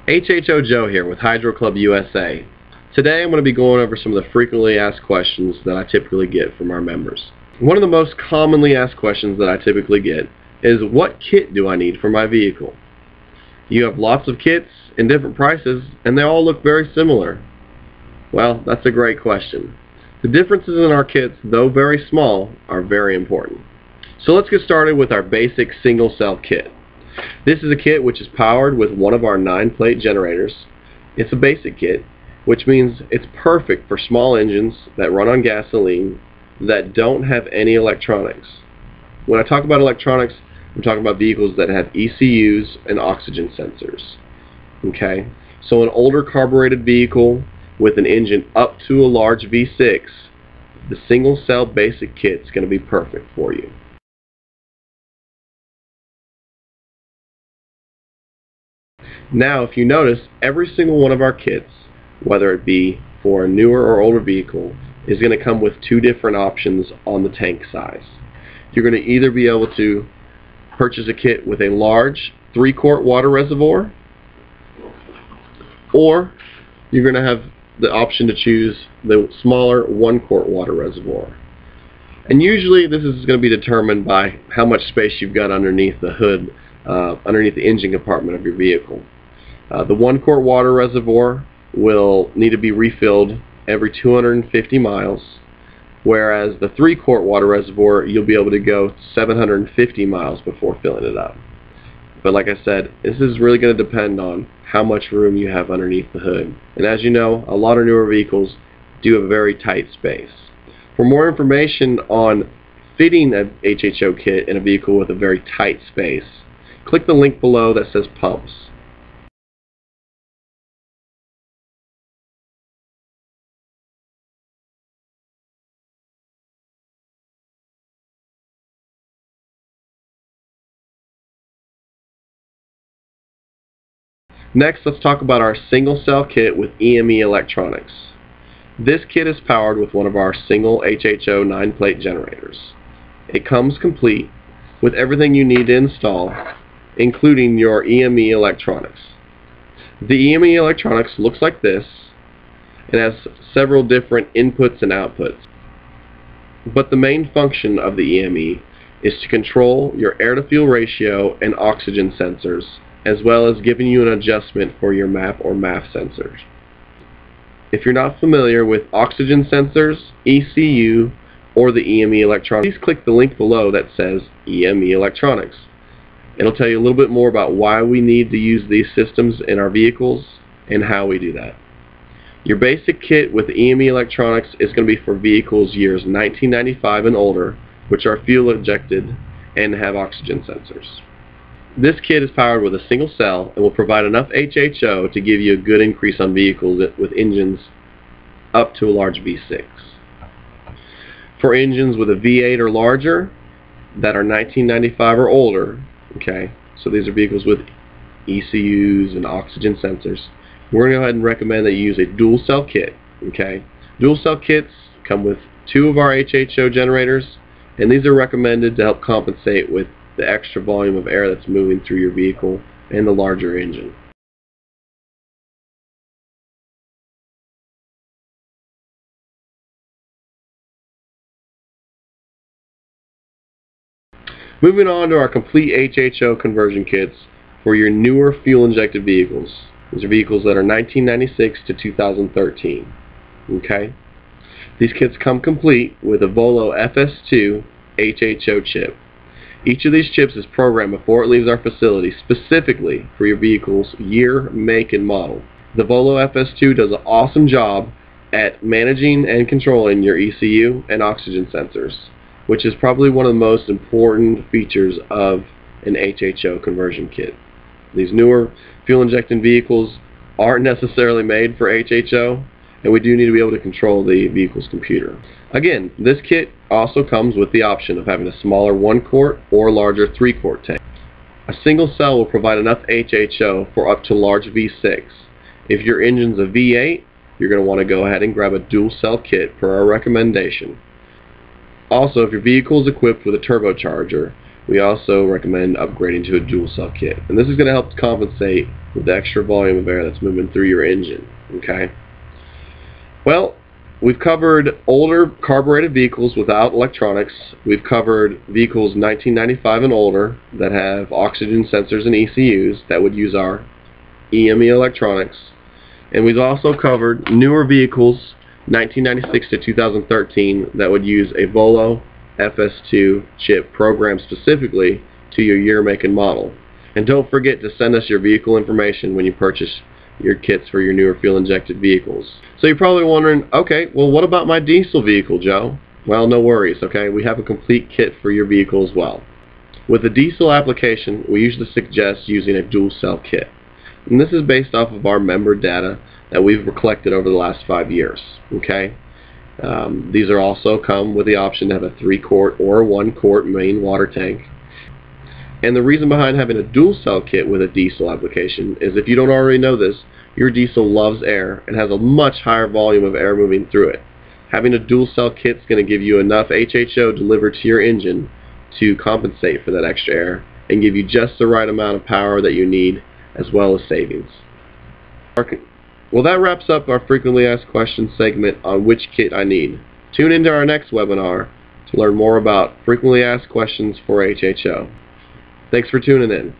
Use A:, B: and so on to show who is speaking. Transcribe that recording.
A: HHO Joe here with Hydro Club USA. Today I'm going to be going over some of the frequently asked questions that I typically get from our members. One of the most commonly asked questions that I typically get is, what kit do I need for my vehicle? You have lots of kits in different prices and they all look very similar. Well, that's a great question. The differences in our kits, though very small, are very important. So let's get started with our basic single cell kit. This is a kit which is powered with one of our 9-plate generators. It's a basic kit, which means it's perfect for small engines that run on gasoline that don't have any electronics. When I talk about electronics, I'm talking about vehicles that have ECUs and oxygen sensors. Okay, so an older carbureted vehicle with an engine up to a large V6, the single cell basic kit is going to be perfect for you. Now, if you notice, every single one of our kits, whether it be for a newer or older vehicle, is going to come with two different options on the tank size. You're going to either be able to purchase a kit with a large 3-quart water reservoir, or you're going to have the option to choose the smaller 1-quart water reservoir. And usually this is going to be determined by how much space you've got underneath the hood, underneath the engine compartment of your vehicle. The 1-quart water reservoir will need to be refilled every 250 miles, whereas the 3-quart water reservoir, you'll be able to go 750 miles before filling it up. But like I said, this is really going to depend on how much room you have underneath the hood. And as you know, a lot of newer vehicles do have a very tight space. For more information on fitting a HHO kit in a vehicle with a very tight space, click the link below that says pumps. Next, let's talk about our single cell kit with EME electronics. This kit is powered with one of our single HHO 9-plate generators. It comes complete with everything you need to install, including your EME electronics. The EME electronics looks like this and has several different inputs and outputs. But the main function of the EME is to control your air-to-fuel ratio and oxygen sensors, as well as giving you an adjustment for your MAP or MAF sensors. If you're not familiar with oxygen sensors, ECU, or the EME electronics, please click the link below that says EME electronics. It'll tell you a little bit more about why we need to use these systems in our vehicles and how we do that. Your basic kit with EME electronics is going to be for vehicles years 1995 and older, which are fuel injected and have oxygen sensors. This kit is powered with a single cell and will provide enough HHO to give you a good increase on vehicles with engines up to a large V6. For engines with a V8 or larger that are 1995 or older, okay, so these are vehicles with ECUs and oxygen sensors, we're going to go ahead and recommend that you use a dual cell kit. Okay, dual cell kits come with 2 of our HHO generators, and these are recommended to help compensate with the extra volume of air that's moving through your vehicle and the larger engine. Moving on to our complete HHO conversion kits for your newer fuel-injected vehicles. These are vehicles that are 1996 to 2013. Okay? These kits come complete with a Volo FS2 HHO chip. Each of these chips is programmed before it leaves our facility specifically for your vehicle's year, make, and model. The Volo FS2 does an awesome job at managing and controlling your ECU and oxygen sensors, which is probably one of the most important features of an HHO conversion kit. These newer fuel-injecting vehicles aren't necessarily made for HHO, and we do need to be able to control the vehicle's computer. Again, this kit also comes with the option of having a smaller 1-quart or larger 3-quart tank. A single cell will provide enough HHO for up to large V6. If your engine's a V8, you're going to want to go ahead and grab a dual cell kit per our recommendation. Also, if your vehicle is equipped with a turbocharger, we also recommend upgrading to a dual cell kit. And this is going to help compensate with the extra volume of air that's moving through your engine. Okay? Well, we've covered older carbureted vehicles without electronics. We've covered vehicles 1995 and older that have oxygen sensors and ECUs that would use our EME electronics. And we've also covered newer vehicles 1996 to 2013 that would use a Volo FS2 chip programmed specifically to your year, make, and model. And don't forget to send us your vehicle information when you purchase your kits for your newer fuel-injected vehicles. So you're probably wondering, okay, well, what about my diesel vehicle, Joe? Well, no worries, okay? We have a complete kit for your vehicle as well. With a diesel application, we usually suggest using a dual cell kit. And this is based off of our member data that we've collected over the last 5 years, okay? These are also come with the option to have a 3-quart or a 1-quart main water tank. And the reason behind having a dual cell kit with a diesel application is, if you don't already know this, your diesel loves air and has a much higher volume of air moving through it. Having a dual cell kit is going to give you enough HHO delivered to your engine to compensate for that extra air and give you just the right amount of power that you need, as well as savings. Well, that wraps up our frequently asked questions segment on which kit I need. Tune into our next webinar to learn more about frequently asked questions for HHO. Thanks for tuning in.